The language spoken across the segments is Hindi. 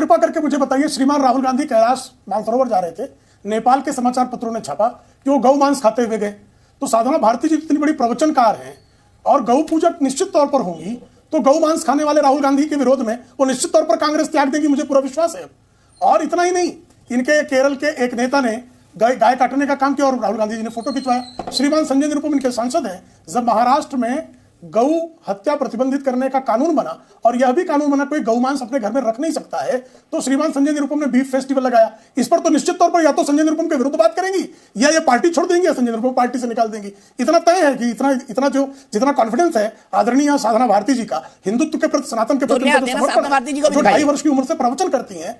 कृपा करके मुझे बताइए, श्रीमान राहुल गांधी कैलाश मानसरोवर जा रहे थे, नेपाल के समाचार पत्रों ने छापा कि वो गौ मांस खाते हुए गए। तो साधना भारती जी इतनी बड़ी प्रवचनकार हैं और गौ पूजक निश्चित तौर पर होंगी, तो गौ मांस खाने वाले राहुल गांधी के विरोध में वो निश्चित तौर पर कांग्रेस त्याग देगी, मुझे पूरा विश्वास है। और इतना ही नहीं, इनके केरल के एक नेता ने गाय काटने का काम किया और राहुल गांधी जी ने फोटो खिंचवाया। श्रीमान संजय निरुपम इनके सांसद हैं। जब महाराष्ट्र में गौ हत्या प्रतिबंधित करने का कानून बना और यह भी कानून बना कोई गौ मांस अपने घर में रख नहीं सकता है, तो श्रीमान संजय निरुपम ने बीफ फेस्टिवल लगाया। इस पर तो निश्चित तौर पर या तो संजय निरुपम के विरुद्ध बात करेंगी या ये पार्टी छोड़ देंगे या संजय निरुपम पार्टी से निकाल देंगी। इतना तय है कि जितना कॉन्फिडेंस है आदरणीय साधना भारती जी का हिंदुत्व के प्रति, सनातन के प्रति समर्पण, जो 2.5 वर्ष की उम्र से प्रवचन करती हैं,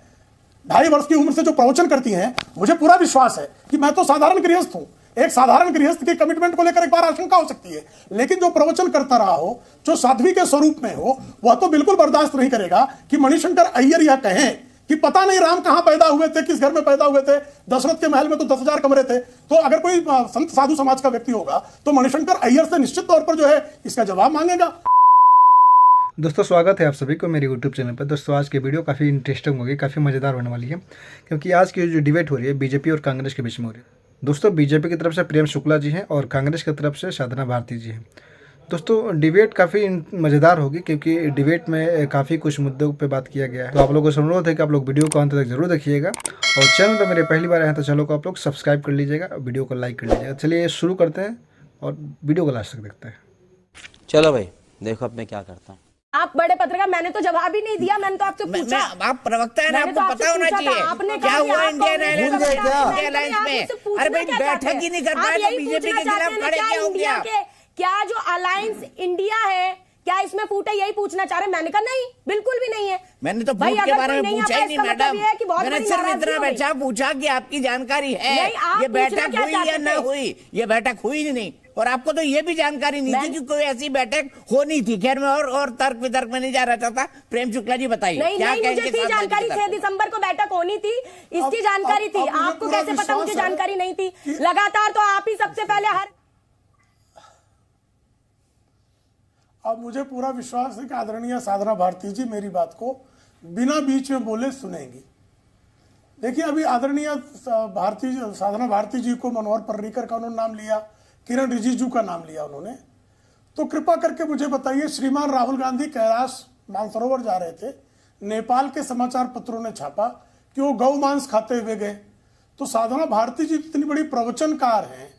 2.5 वर्ष की उम्र से जो प्रवचन करती हैं, मुझे पूरा विश्वास है कि मैं तो साधारण गृहस्थ हूं। एक साधारण गृहस्थ की कमिटमेंट को लेकर एक बार आशंका हो सकती है, लेकिन जो प्रवचन करता रहा हो, जो साध्वी के स्वरूप में हो, वह तो बिल्कुल बर्दाश्त नहीं करेगा कि मणिशंकर अय्यर यह कहें कि पता नहीं राम कहां पैदा हुए थे, किस घर में पैदा हुए थे, दशरथ के महल में तो 10,000 कमरे थे। तो अगर कोई संत साधु समाज का व्यक्ति होगा तो मणिशंकर अय्यर से निश्चित तौर पर जो है इसका जवाब मांगेगा। दोस्तों, स्वागत है आप सभी को मेरे YouTube चैनल पर। दोस्तों, आज की वीडियो काफ़ी इंटरेस्टिंग होगी, काफ़ी मज़ेदार होने वाली है, क्योंकि आज की जो डिबेट हो रही है बीजेपी और कांग्रेस के बीच में हो रही है। दोस्तों, बीजेपी की तरफ से प्रेम शुक्ला जी हैं और कांग्रेस की तरफ से साधना भारती जी हैं। दोस्तों, डिबेट काफ़ी मज़ेदार होगी, क्योंकि डिबेट में काफ़ी कुछ मुद्दों पे बात किया गया है। तो आप लोगों से अनुरोध है कि आप लोग वीडियो को अंत तक जरूर देखिएगा, और चैनल पर मेरे पहली बार आए हैं तो चैनल को आप लोग सब्सक्राइब कर लीजिएगा, वीडियो को लाइक कर लीजिएगा। चलिए शुरू करते हैं और वीडियो को लास्ट तक देखते हैं। चलो भाई, देखो अब मैं क्या करता हूँ। आप बड़े पत्रकार, मैंने तो जवाब ही नहीं दिया, मैंने तो आपसे पूछा। आप प्रवक्ता है ना, आपको पता होना चाहिए क्या हुआ इंडियन एयरलाइंस में। अरे भाई, बैठक ही नहीं कर पाए तो बीजेपी के खिलाफ खड़े क्या हो गया? क्या जो अलायंस इंडिया है क्या इसमें फूट है, यही पूछना चाह रहे? मैंने कहा नहीं, बिल्कुल भी नहीं है। मैंने तो फूट के बारे में पूछा ही नहीं मैडम, मैंने सिर्फ इतना बच्चा पूछा कि आपकी जानकारी है ये बैठक हुई या ना हुई। ये बैठक हुई ही नहीं, और आपको तो ये भी जानकारी नहीं थी कि कोई ऐसी बैठक होनी थी। खैर मैं और तर्क वितर्क में नहीं जा रहा था। प्रेम शुक्ला जी बताइए। नहीं, मुझे थी जानकारी, 6 दिसंबर को बैठक होनी थी, इसकी जानकारी थी। आपको कैसे पता मुझे जानकारी नहीं थी? लगातार तो आप ही सबसे पहले अब मुझे पूरा विश्वास है कि आदरणीय साधना भारती जी मेरी बात को बिना बीच में बोले सुनेंगी। देखिए, अभी आदरणीय साधना भारती जी को मनोहर पर्रिकर का उन्होंने नाम लिया, किरण रिजिजू का नाम लिया उन्होंने। तो कृपा करके मुझे बताइए, श्रीमान राहुल गांधी कैलाश मानसरोवर जा रहे थे, नेपाल के समाचार पत्रों ने छापा कि वो गौ मांस खाते हुए गए। तो साधना भारती जी इतनी बड़ी प्रवचनकार हैं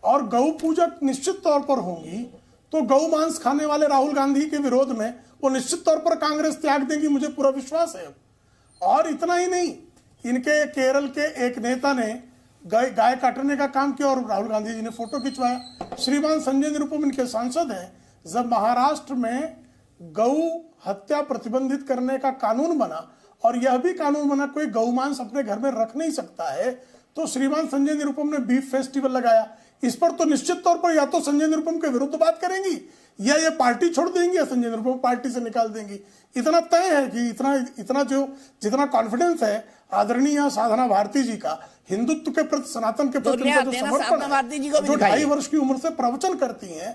और गौ पूजक निश्चित तौर पर होंगी, तो गौ मांस खाने वाले राहुल गांधी के विरोध में वो निश्चित तौर पर कांग्रेस त्याग देगी, मुझे पूरा विश्वास है। और इतना ही नहीं, इनके केरल के एक नेता ने गाय काटने का काम किया और राहुल गांधी जी ने फोटो खिंचवाया। श्रीमान संजय निरुपम इनके सांसद हैं। जब महाराष्ट्र में गौ हत्या प्रतिबंधित करने का कानून बना और यह भी कानून बना कोई गौ मांस अपने घर में रख नहीं सकता है, तो श्रीमान संजय निरुपम ने बीफ फेस्टिवल लगाया। इस पर तो निश्चित तौर पर या तो संजय निरुपम के विरुद्ध बात करेंगी या ये पार्टी छोड़ देंगी या संजय निरुपम पार्टी से निकाल देंगी। इतना तय है कि जितना कॉन्फिडेंस है आदरणीय साधना भारती जी का हिंदुत्व के प्रति, सनातन के प्रति जो समर्पण, जो 2.5 वर्ष की उम्र से प्रवचन करती हैं,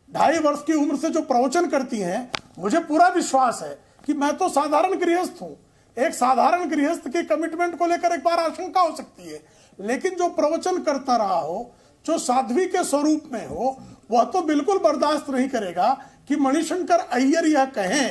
2.5 वर्ष की उम्र से जो प्रवचन करती हैं, मुझे पूरा विश्वास है कि मैं तो साधारण गृहस्थ हूं। एक साधारण गृहस्थ की कमिटमेंट को लेकर एक बार आशंका हो सकती है, लेकिन जो प्रवचन करता रहा हो, जो साध्वी के स्वरूप में हो, वह तो बिल्कुल बर्दाश्त नहीं करेगा कि मणिशंकर अय्यर यह कहें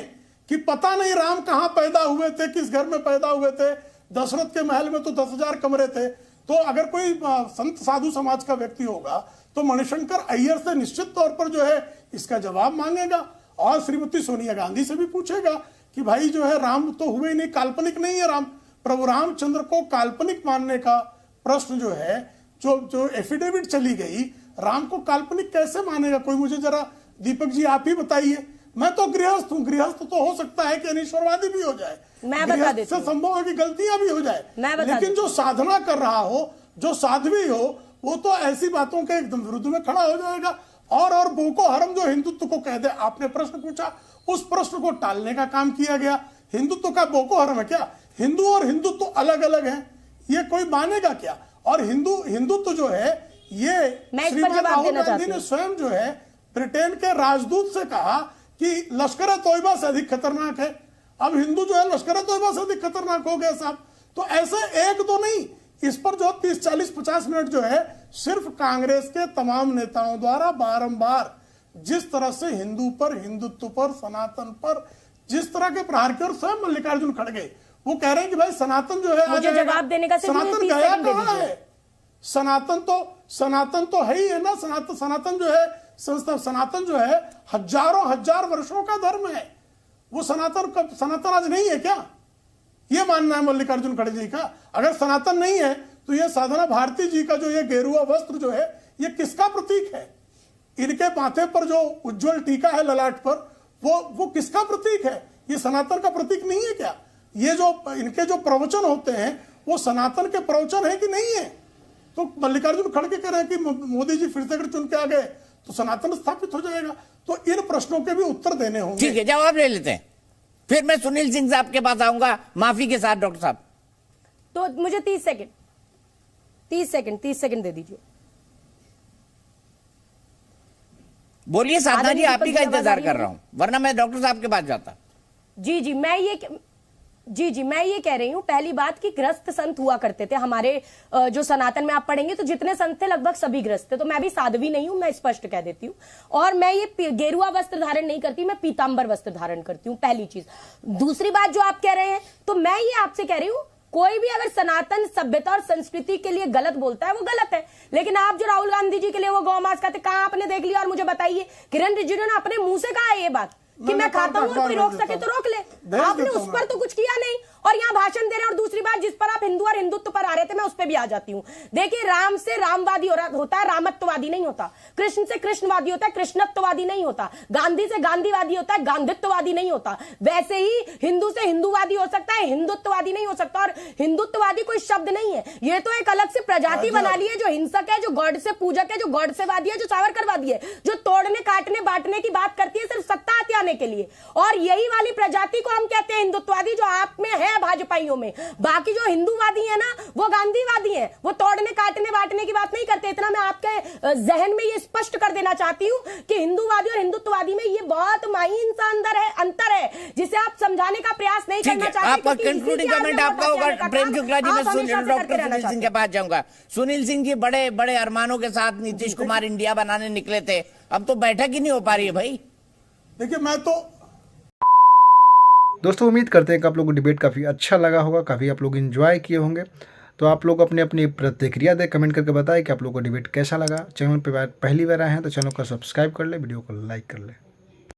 कि पता नहीं राम कहां पैदा हुए थे, किस घर में पैदा हुए थे, दशरथ के महल में तो 10,000 कमरे थे। तो अगर कोई संत साधु समाज का व्यक्ति होगा तो मणिशंकर अय्यर से निश्चित तौर पर जो है इसका जवाब मांगेगा, और श्रीमती सोनिया गांधी से भी पूछेगा कि भाई जो है राम तो हुए ही नहीं, काल्पनिक नहीं है राम। प्रभु रामचंद्र को काल्पनिक मानने का प्रश्न जो है, जो एफिडेविट चली गई, राम को काल्पनिक कैसे मानेगा कोई? मुझे जरा दीपक जी आप ही बताइए। मैं तो गृहस्थ हूँ, गृहस्थ तो हो सकता है कि अनिश्वरवादी भी हो जाए, मैं बता देती से संभव है कि गलतियां भी हो जाए, लेकिन जो साधना कर रहा हो, जो साध्वी हो, वो तो ऐसी बातों के एकदम विरुद्ध में खड़ा हो जाएगा। और बोको हरम जो हिंदुत्व को कह दे, आपने प्रश्न पूछा, उस प्रश्न को टालने का काम किया गया। हिंदुत्व का बोको हरम है क्या? हिंदू और हिंदुत्व अलग अलग है, ये कोई मानेगा क्या? और हिंदुत्व जो है, ये श्रीमान राहुल गांधी ने स्वयं जो है ब्रिटेन के राजदूत से कहा कि लश्कर-ए-तोयबा से अधिक खतरनाक है। अब हिंदू जो है लश्कर तोयबा से अधिक खतरनाक हो गया साहब। तो ऐसे एक दो नहीं, इस पर जो 30, 40, 50 मिनट जो है सिर्फ कांग्रेस के तमाम नेताओं द्वारा बारंबार जिस तरह से हिंदू पर, हिंदुत्व पर, सनातन पर जिस तरह के प्रहार किए, और स्वयं मल्लिकार्जुन खड़गे वो कह रहे हैं कि भाई सनातन जो है मुझे जवाब देने का सिर्फ सनातन 30 गया सेकंड दे कहाँ दीजिए। है? सनातन तो है ही है ना। सनातन जो है संस्था, सनातन जो है हजार वर्षों का धर्म है। वो सनातन आज नहीं है क्या? ये मानना है मल्लिकार्जुन खड़गे जी का। अगर सनातन नहीं है तो ये साधना भारती जी का जो ये गेरुआ वस्त्र जो है ये किसका प्रतीक है? इनके माथे पर जो उज्जवल टीका है ललाट पर, वो किसका प्रतीक है? ये सनातन का प्रतीक नहीं है क्या? ये जो इनके जो प्रवचन होते हैं वो सनातन के प्रवचन है कि नहीं है? तो मल्लिकार्जुन खड़गे कह रहे हैं कि मोदी जी फिर से अगर चुन के आ गए तो सनातन स्थापित हो जाएगा। तो इन प्रश्नों के भी उत्तर देने होंगे। ठीक है, जवाब ले लेते हैं। फिर मैं सुनील सिंह साहब के पास आऊंगा माफी के साथ। डॉक्टर साहब, तो मुझे 30 सेकंड दे दीजिए। बोलिए साधना जी, आप ही का आवाज आ इंतजार रही कर है? रहा हूं, वरना मैं डॉक्टर साहब के पास जाता। जी मैं ये कह रही हूँ, पहली बात कि ग्रस्त संत हुआ करते थे हमारे जो सनातन में आप पढ़ेंगे तो जितने संत थे लगभग सभी ग्रस्त थे। तो मैं भी साध्वी नहीं हूं, मैं स्पष्ट कह देती हूँ। और मैं ये गेरुआ वस्त्र धारण नहीं करती, मैं पीतांबर वस्त्र धारण करती हूँ, पहली चीज। दूसरी बात जो आप कह रहे हैं, तो मैं ये आपसे कह रही हूँ, कोई भी अगर सनातन सभ्यता और संस्कृति के लिए गलत बोलता है वो गलत है। लेकिन आप जो राहुल गांधी जी के लिए वो गौमांस खाते, कहां आपने देख लिया? और मुझे बताइए, किरण रिजिजू ने अपने मुंह से कहा है ये बात कि मैं खाता हूं, कोई रोक सके तो रोक ले। आपने उस पर तो कुछ किया नहीं, और यहाँ भाषण दे रहे हैं। और दूसरी बात, जिस पर आप हिंदू और हिंदुत्व पर आ रहे थे, मैं उस पर भी आ जाती हूँ। देखिए, राम से रामवादी होता है, रामत्ववादी नहीं होता। कृष्ण से कृष्णवादी होता है, कृष्णत्ववादी नहीं होता। गांधी से गांधीवादी होता है, गांधित्ववादी नहीं होता। वैसे ही हिंदू से हिंदूवादी हो सकता है, हिंदुत्ववादी नहीं हो सकता। और हिंदुत्ववादी कोई शब्द नहीं है, ये तो एक अलग से प्रजाति बना ली है, जो हिंसक है, जो गॉड से पूजक है, जो गॉड से वादी है, जो सावरकरवादी है, जो तोड़ने, काटने, बांटने की बात करती है सिर्फ सत्ता हथियाने के लिए। और यही वाली प्रजाति को हम कहते हैं हिंदुत्ववादी, जो आप में है, भाजपाइयों में। बाकी जो हिंदूवादी है ना, वो गांधीवादी है, वो तोड़ने, काटने, बांटने की बात नहीं करते। इतना मैं आपके जहन में ये स्पष्ट कर देना चाहती हूं कि हिंदूवादी और हिंदुत्ववादी में ये बहुत माइन सा अंतर है, जिसे आप समझाने का प्रयास नहीं करना चाहते। आपका कंक्लूडिंग कमेंट आपका होगा। प्रेम शुक्ला जी, मैं डॉक्टर सुनील सिंह के पास जाऊंगा। सुनील सिंह जी बड़े बड़े अरमानों के साथ नीतीश कुमार इंडिया बनाने निकले थे, अब तो बैठक ही नहीं हो पा रही है भाई। देखिए, मैं तो दोस्तों उम्मीद करते हैं कि आप लोगों को डिबेट काफ़ी अच्छा लगा होगा, काफ़ी आप लोग एंजॉय किए होंगे। तो आप लोग अपनी अपनी प्रतिक्रिया दें, कमेंट करके बताएं कि आप लोगों को डिबेट कैसा लगा। चैनल पे पहली बार आए हैं तो चैनल को सब्सक्राइब कर ले, वीडियो को लाइक कर ले।